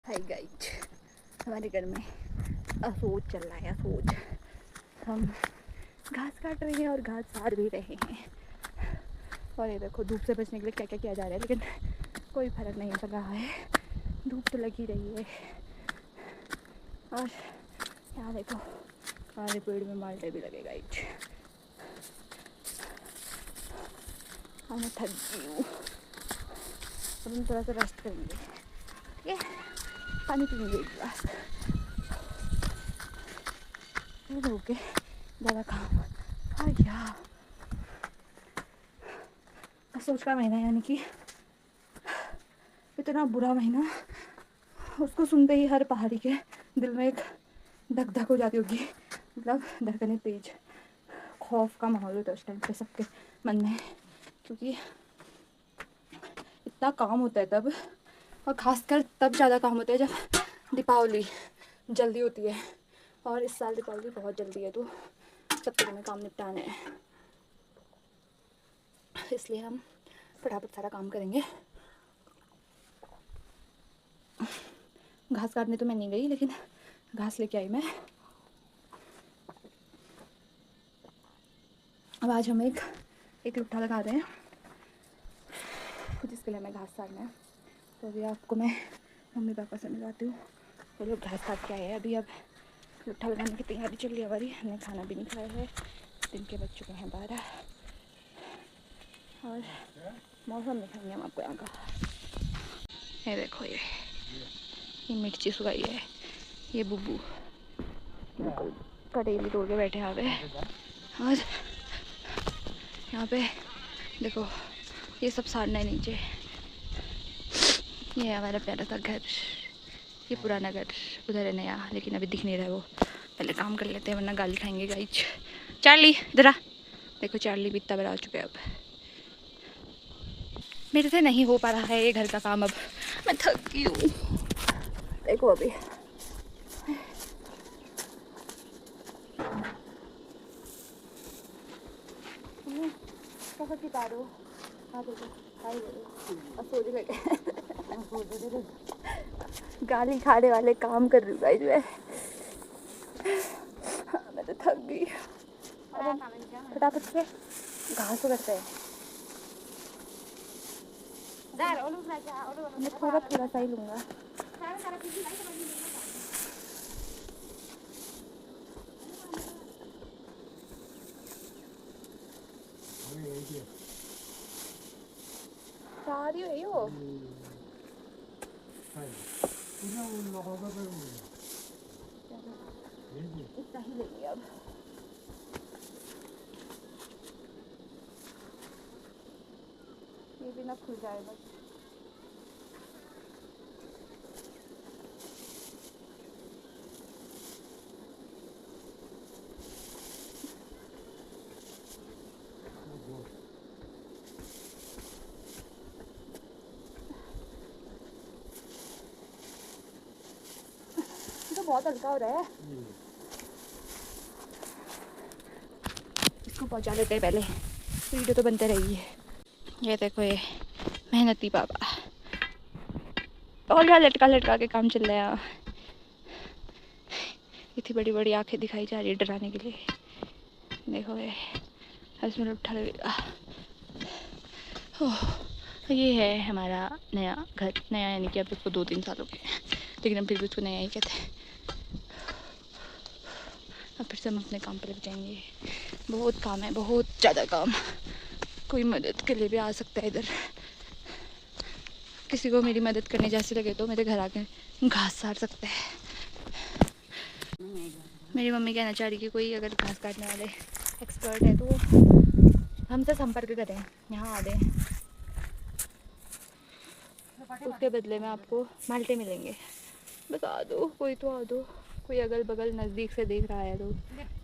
Hi guys, हमारे घर में अफसोस चल रहा है। अफसोस, हम घास काट रहे हैं और घास सार भी रहे हैं। और ये देखो, धूप से बचने के लिए क्या क्या किया जा रहा है, लेकिन कोई फर्क नहीं पड़ रहा है। धूप तो लगी रही है। और यहाँ देखो, हमारे पेड़ में माल्टे भी लगे गाइस। मैं थक गई हूँ। अब हम थोड़ा सा रेस्ट करेंगे, ठीक है? पानी पीएंगे एक गिलास। ओके, ज़्यादा काम। हाँ यार, सोच का महीना, यानी कि इतना बुरा महीना, उसको सुनते ही हर पहाड़ी के दिल में एक धक धक हो जाती होगी। मतलब धड़कने तेज, खौफ का माहौल होता है उस टाइम पे सबके मन में, क्योंकि इतना काम होता है तब। और ख़ासकर तब ज़्यादा काम होता है जब दीपावली जल्दी होती है। और इस साल दीपावली बहुत जल्दी है, तो सबके हमें काम निपटाने हैं, इसलिए हम फटाफट सारा काम करेंगे। घास काटने तो मैं नहीं गई, लेकिन घास लेके आई मैं। अब आज हम एक लुट्ठा लगा रहे हैं, जिसके लिए हमें घास काटना है। तो अभी आपको मैं मम्मी पापा से मिलाती हूँ। वो लोग घास काट के आए हैं अभी। अब लुट्ठा लगाने की तैयारी चल रही है हमारी। हमने खाना भी नहीं खाया है, दिन के बज चुके हैं 12। और मौसम दिखाएंगे हम आपको यहाँ का। ये देखो, ये मिर्ची सुखाई है। ये बुब्बू कटेली तोड़ के बैठे यहाँ पे। और यहाँ पे देखो, ये सब साड़ना है नीचे। ये हमारा प्यारा सा घर, ये पुराना घर, उधर है नया, लेकिन अभी दिख नहीं रहा है वो। पहले काम कर लेते हैं, वरना गाली खाएंगे गाइस। चार्ली इधर आ। देखो, चार्ली भी इतना बड़ा हो चुका है अब। मेरे से नहीं हो पा रहा है ये घर का काम अब। मैं थक गई हूँ। देखो अभी बहुत ही पारो। हाँ देखो, हाय देखो, गाली खाने वाले काम कर रही हूँ गाइस मैं। हाँ, मैं तो थक गई। फटाफट से घास उगरते हैं। मैं थोड़ा थोड़ा सा ही लूँगा। सारी है यो। इतना ही लेंगे अब। ये भी ना खुल जाए बस। तो बहुत हल्का हो रहा है। इसको पहुंचा देते हैं पहले, वीडियो तो बनते रही है। ये देखो, ये मेहनती पापा, और क्या लटका लटका के काम चल रहा है। इतनी बड़ी बड़ी आंखें दिखाई जा रही है डराने के लिए। देखो, ये इसमें उठा लगेगा। ये है हमारा नया घर। नया यानी कि अब इसको 2-3 साल हो गए, लेकिन हम फिर भी उसको नया ही कहते हैं। अब फिर से हम अपने काम पर लग जाएंगे। बहुत काम है, बहुत ज़्यादा काम। कोई मदद के लिए भी आ सकता है इधर। किसी को मेरी मदद करने जैसे लगे तो मेरे घर आके घास सार सकते हैं। मेरी मम्मी कहना चाह रही कि कोई अगर घास काटने वाले एक्सपर्ट है तो हमसे संपर्क करें, यहाँ आ दें। उसके बदले में आपको माल्टे मिलेंगे। बस आ दो, कोई तो आ दो। कोई अगल बगल नज़दीक से देख रहा है तो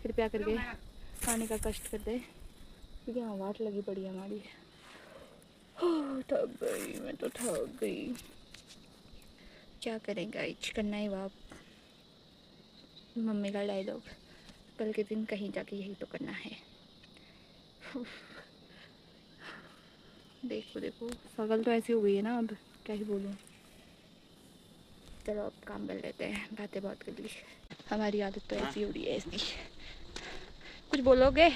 कृपया करके आने का कष्ट कर दे, क्योंकि यहाँ वाट लगी पड़ी है हमारी। थक गई मैं, तो थक गई। क्या करेंगे, करना ही बाप। मम्मी का डायलॉग, कल के दिन कहीं जाके यही तो करना है। देखो देखो, शक्ल तो ऐसी हो गई है ना, अब क्या ही बोलूँ। चलो अब काम कर लेते हैं, बातें बहुत कर ली। हमारी आदत तो ऐसी हो रही है ऐसी। कुछ बोलोगे?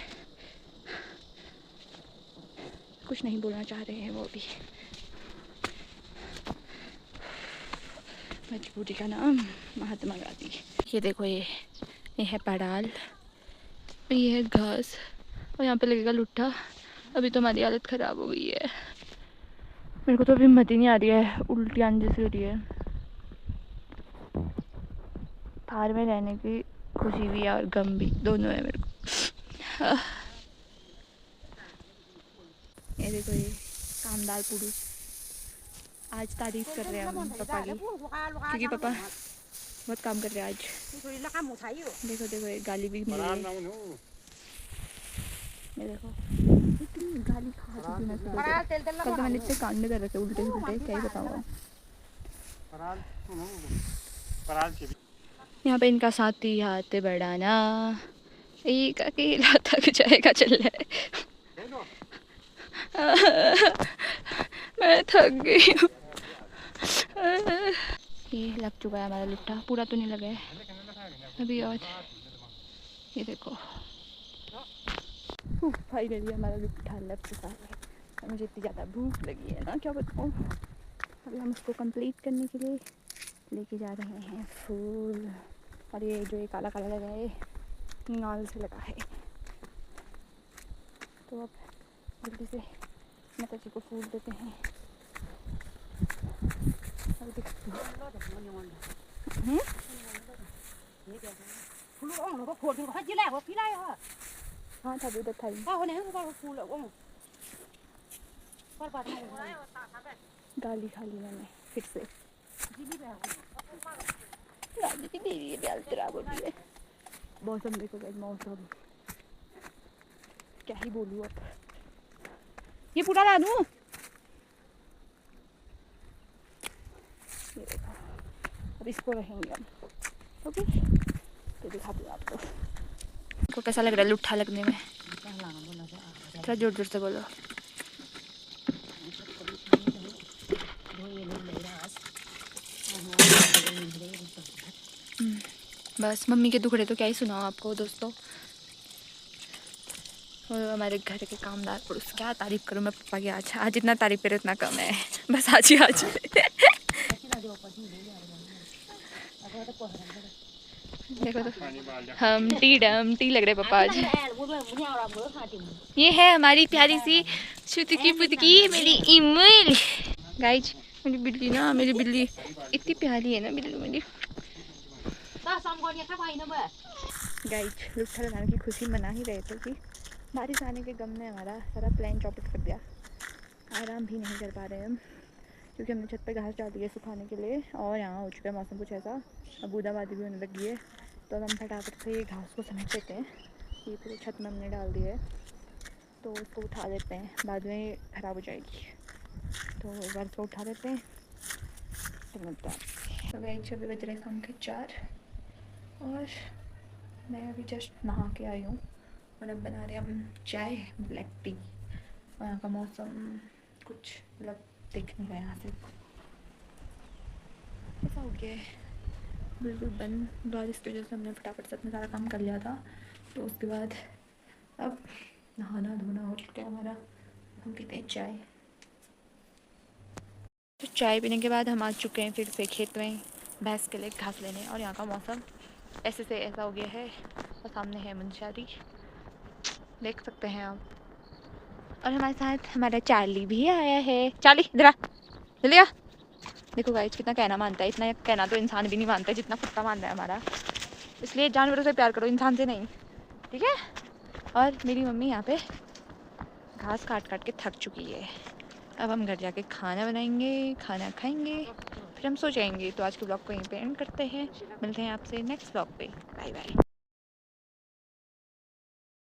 कुछ नहीं बोलना चाह रहे हैं वो भी। मजबूरी का नाम महात्मा गांधी। ये देखो, ये है पड़ाल, ये है घास और यहाँ पे लगेगा लुट्ठा। अभी तो हमारी हालत ख़राब हो गई है। मेरे को तो अभी हिम्मत ही नहीं आ रही है, उल्टी आने जैसी हो रही है। थार में रहने की खुशी भी है और गम भी, दोनों है मेरे को। ये देखो, ये कामदार पुरुष आज तारीफ कर रहे हैं हम पापा की, क्योंकि पापा बहुत काम कर रहे हैं आज। देखो देखो, ये गाली भी मिल रही है। ये देखो इतनी गाली खा चुकी मैं सुबह से। कल तो मैंने इतने कांड कर रखे उल्टे उल्टे, क्या ही बताऊँ। यहाँ पे इनका साथी हाथ बढ़ाना, एक अकेला थक जाएगा चल रहा है। मैं थक गई हूँ। ये लग चुका है हमारा लुट्ठा, पूरा तो नहीं लगा है अभी। और ये देखो फाइनली हमारा लुट्ठा लग चुका है। मुझे इतनी ज़्यादा भूख लगी है ना, क्या बताऊँ। अभी हम उसको कंप्लीट करने के लिए लेके जा रहे हैं फूल। और ये जो ये काला काला लगा है, नाल से लगा है। तो अब जल्दी से माता जी को फूल देते हैं। हाँ था उधर था। गाली खा ली मैंने फिर से। राजू की देवी ये ब्याल खराब हो रही है। मौसम देखो भाई, मौसम क्या ही बोलूँ अब। ये पूरा ला दूँ? ये देखो, अब इसको रहेंगे हम। ओके, तो दिखाती हूँ आपको। आपको कैसा लग रहा है लुट्ठा लगने में? थोड़ा जोर जोर से बोलो। बस मम्मी के दुखड़े तो क्या ही सुनाओ आपको दोस्तों। और हमारे घर के कामदार पुरुष, क्या तारीफ करूँ मैं पापा की। आज आज इतना तारीफ करे इतना कम है। बस आज ही आज। देखो तो हम टी लग रहे पापा आज। ये है हमारी प्यारी सी छुटकी पुतकी मेरी इमल। गाइज मेरी बिल्ली ना, मेरी बिल्ली इतनी प्यारी है ना बिल्ली मेरी। गाइज लुट्ठा लगाने की खुशी मना ही रहे थे कि बारिश आने के गम ने हमारा सारा प्लान चौपट कर दिया। आराम भी नहीं कर पा रहे हम, क्योंकि हमने छत पे घास डाल दी है सुखाने के लिए। और यहाँ हो चुका है मौसम कुछ ऐसा, अब बूंदाबांदी भी होने लगी है। तो हम फटाफट से ये घास को समेट लेते हैं। ये पूरे छत में हमने डाल दिया है, तो उसको उठा लेते हैं, बाद में ख़राब हो जाएगी। तो एक बार इसको उठा देते हैं तो मिलता है। तो वही 6 बज रहे शाम के 4 और मैं अभी जस्ट नहा के आई हूँ। और अब बना रहे हम चाय, ब्लैक टी। और यहाँ का मौसम कुछ मतलब देख नहीं रहा यहाँ से, ऐसा हो गया है बिल्कुल बंद। बारिश की वजह से हमने फटाफट से अपना सारा काम कर लिया था। तो उसके बाद अब नहाना धोना हो चुका है हमारा, हम पीते हैं चाय। तो चाय पीने के बाद हम आ चुके हैं फिर से खेत में भैंस के लिए घास लेने। और यहाँ का मौसम ऐसे से ऐसा हो गया है। और सामने है मुंशियारी, देख सकते हैं आप। और हमारे साथ हमारा चार्ली भी आया है। चार्ली इधर आ, जल्दी आ। देखो गाइस कितना कहना मानता है। इतना कहना तो इंसान भी नहीं मानता है जितना कुत्ता मान रहा है हमारा। इसलिए जानवरों से प्यार करो, इंसान से नहीं, ठीक है। और मेरी मम्मी यहाँ पे घास काट काट के थक चुकी है। अब हम घर जाके खाना बनाएंगे, खाना खाएंगे, फिर हम सो जाएंगे। तो आज के ब्लॉग को यहीं पे एंड करते हैं। मिलते हैं आपसे नेक्स्ट ब्लॉग पे। Bye bye.